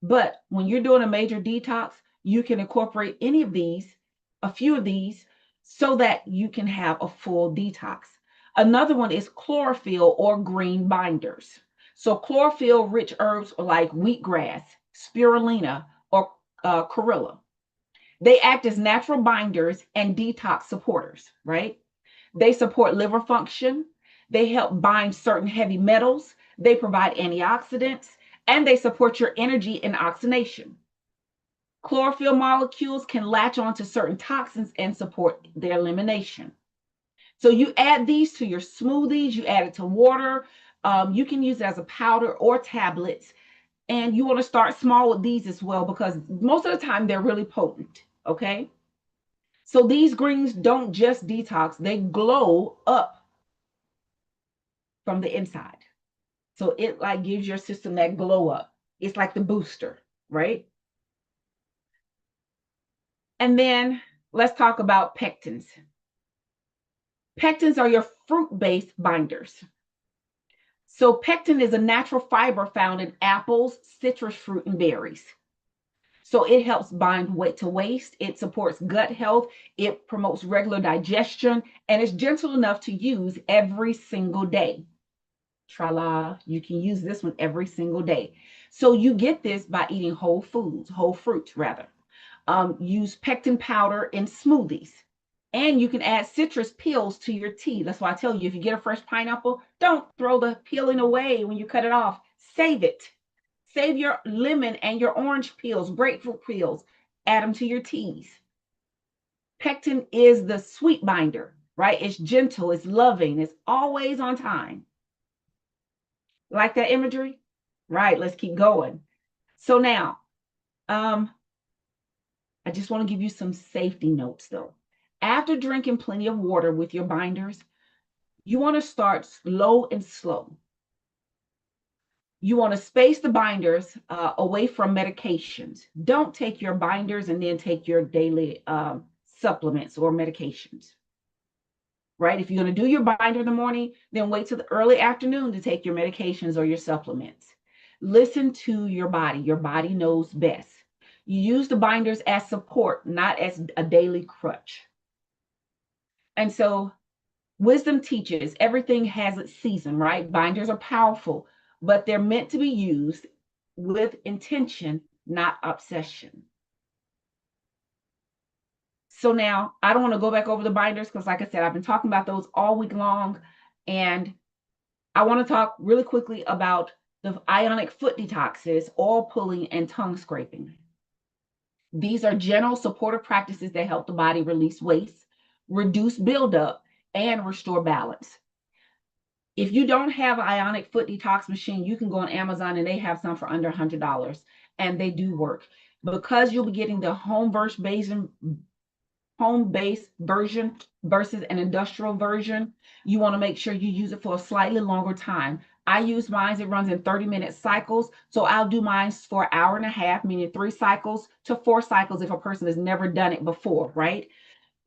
But when you're doing a major detox, you can incorporate any of these, a few of these, so that you can have a full detox. Another one is chlorophyll or green binders. So chlorophyll rich herbs like wheatgrass, spirulina, or corilla. They act as natural binders and detox supporters, right? They support liver function. They help bind certain heavy metals. They provide antioxidants, and they support your energy and oxidation. Chlorophyll molecules can latch onto certain toxins and support their elimination. So you add these to your smoothies, you add it to water. You can use it as a powder or tablets. And you want to start small with these as well, because most of the time they're really potent, okay? So these greens don't just detox, they glow up from the inside. So it like gives your system that glow up. It's like the booster, right? And then let's talk about pectins. Pectins are your fruit-based binders. So pectin is a natural fiber found in apples, citrus fruit, and berries. So it helps bind weight to waste. It supports gut health. It promotes regular digestion, and it's gentle enough to use every single day. Tra-la, you can use this one every single day. So you get this by eating whole foods, whole fruits rather. Use pectin powder in smoothies. And you can add citrus peels to your tea. That's why I tell you, if you get a fresh pineapple, don't throw the peeling away when you cut it off. Save it. Save your lemon and your orange peels, grapefruit peels. Add them to your teas. Pectin is the sweet binder, right? It's gentle, it's loving, it's always on time. Like that imagery? Right, let's keep going. So now, I just want to give you some safety notes though. After drinking plenty of water with your binders, you want to start low and slow. You want to space the binders away from medications. Don't take your binders and then take your daily supplements or medications. Right? If you're going to do your binder in the morning, then wait till the early afternoon to take your medications or your supplements. Listen to your body. Your body knows best. You use the binders as support, not as a daily crutch. And so wisdom teaches everything has its season, right? Binders are powerful, but they're meant to be used with intention, not obsession. So now I don't want to go back over the binders because, like I said, I've been talking about those all week long. And I want to talk really quickly about the ionic foot detoxes, oil pulling, and tongue scraping. These are general supportive practices that help the body release waste, reduce buildup, and restore balance. If you don't have an ionic foot detox machine, you can go on Amazon and they have some for under $100, and they do work. Because you'll be getting the home-based version versus an industrial version, you want to make sure you use it for a slightly longer time. I use mine, it runs in 30-minute cycles. So I'll do mine for an hour and a half, meaning 3 cycles to 4 cycles if a person has never done it before, right?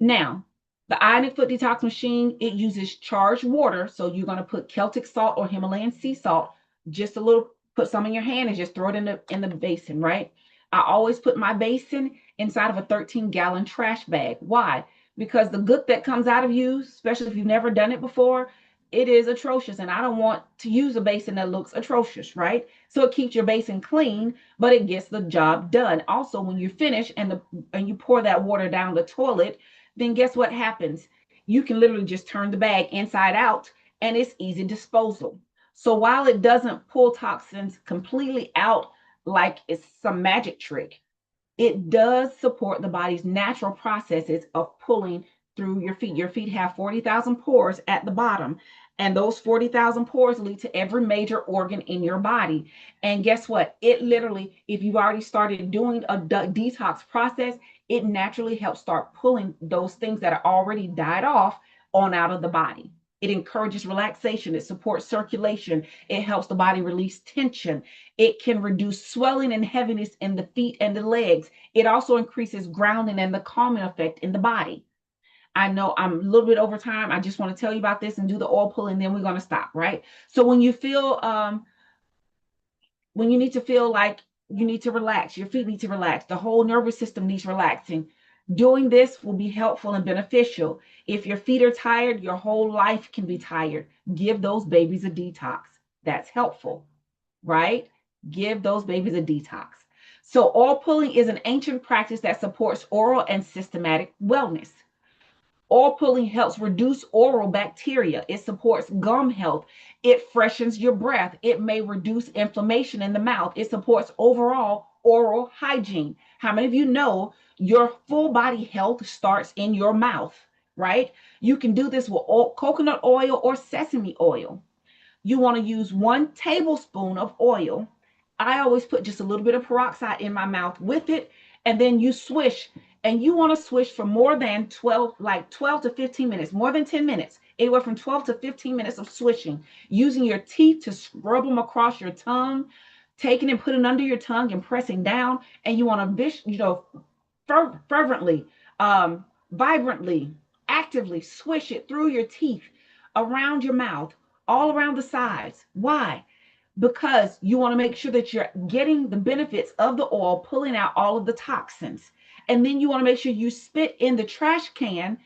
Now, the ionic foot detox machine, it uses charged water. So you're going to put Celtic salt or Himalayan sea salt, just a little, put some in your hand and just throw it in the basin, right? I always put my basin inside of a 13-gallon trash bag. Why? Because the gook that comes out of you, especially if you've never done it before, it is atrocious. And I don't want to use a basin that looks atrocious, right? So it keeps your basin clean, but it gets the job done. Also, when you finish and you pour that water down the toilet, then guess what happens? You can literally just turn the bag inside out and it's easy disposal. So while it doesn't pull toxins completely out like it's some magic trick, it does support the body's natural processes of pulling through your feet. Your feet have 40,000 pores at the bottom, and those 40,000 pores lead to every major organ in your body. And guess what? It literally, if you've already started doing a detox process, it naturally helps start pulling those things that are already died off on out of the body. It encourages relaxation, it supports circulation, it helps the body release tension, it can reduce swelling and heaviness in the feet and the legs. It also increases grounding and the calming effect in the body. I know I'm a little bit over time. I just want to tell you about this and do the oil pull, and then we're going to stop, right? So when you need to feel like you need to relax, your feet need to relax, the whole nervous system needs relaxing. Doing this will be helpful and beneficial. If your feet are tired, your whole life can be tired. Give those babies a detox. That's helpful, right? Give those babies a detox. So, oil pulling is an ancient practice that supports oral and systematic wellness. Oil pulling helps reduce oral bacteria. It supports gum health. It freshens your breath. It may reduce inflammation in the mouth. It supports overall oral hygiene. How many of you know your full body health starts in your mouth, right? You can do this with coconut oil or sesame oil. You want to use 1 tablespoon of oil. I always put just a little bit of peroxide in my mouth with it, and then you swish. And you want to swish for more than 12 to 15 minutes, more than 10 minutes, anywhere from 12 to 15 minutes of swishing, using your teeth to scrub them across your tongue, taking and putting under your tongue and pressing down. And you want to, fervently, vibrantly, actively swish it through your teeth, around your mouth, all around the sides. Why? Because you want to make sure that you're getting the benefits of the oil, pulling out all of the toxins. And then you want to make sure you spit in the trash can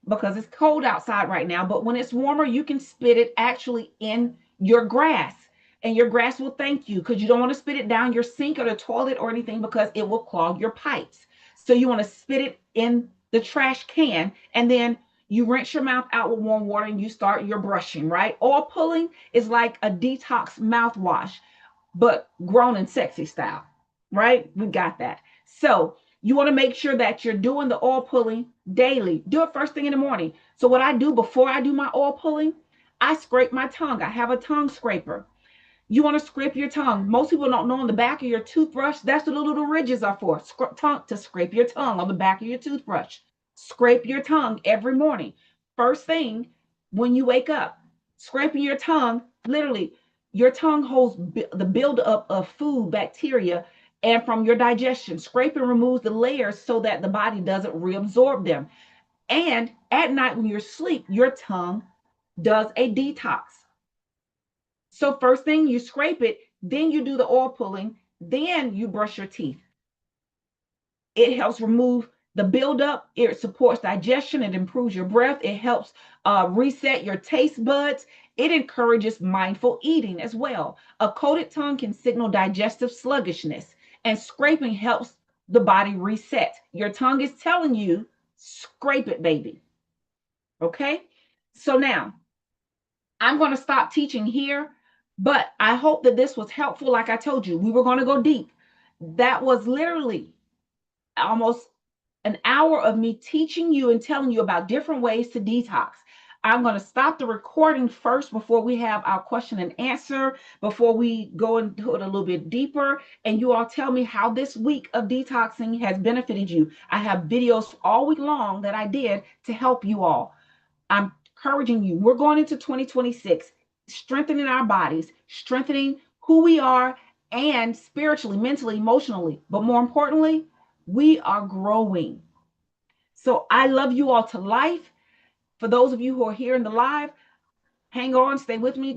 because it's cold outside right now. But when it's warmer, you can spit it actually in your grass. And your grass will thank you because you don't want to spit it down your sink or the toilet or anything because it will clog your pipes. So you want to spit it in the trash can, and then you rinse your mouth out with warm water and you start your brushing, right? Oil pulling is like a detox mouthwash, but grown and sexy style, right? We got that. So you want to make sure that you're doing the oil pulling daily. Do it first thing in the morning. So what I do before I do my oil pulling, I scrape my tongue. I have a tongue scraper. You want to scrape your tongue. Most people don't know on the back of your toothbrush, that's what the little ridges are for. To scrape your tongue on the back of your toothbrush. Scrape your tongue every morning. First thing when you wake up, scraping your tongue, literally, your tongue holds the buildup of food, bacteria, and from your digestion. Scraping removes the layers so that the body doesn't reabsorb them. And at night when you're asleep, your tongue does a detox. So first thing you scrape it, then you do the oil pulling, then you brush your teeth. It helps remove the buildup. It supports digestion. It improves your breath. It helps reset your taste buds. It encourages mindful eating as well. A coated tongue can signal digestive sluggishness, and scraping helps the body reset. Your tongue is telling you, scrape it, baby. Okay? So now, I'm going to stop teaching here, but I hope that this was helpful. Like I told you, we were going to go deep. That was literally almost an hour of me teaching you and telling you about different ways to detox. I'm going to stop the recording first before we have our question and answer, before we go into it a little bit deeper. And you all tell me how this week of detoxing has benefited you. I have videos all week long that I did to help you all. I'm encouraging you. We're going into 2026. strengthening our bodies, strengthening who we are, and spiritually, mentally, emotionally. But more importantly, we are growing. So I love you all to life. For those of you who are here in the live, hang on, stay with me.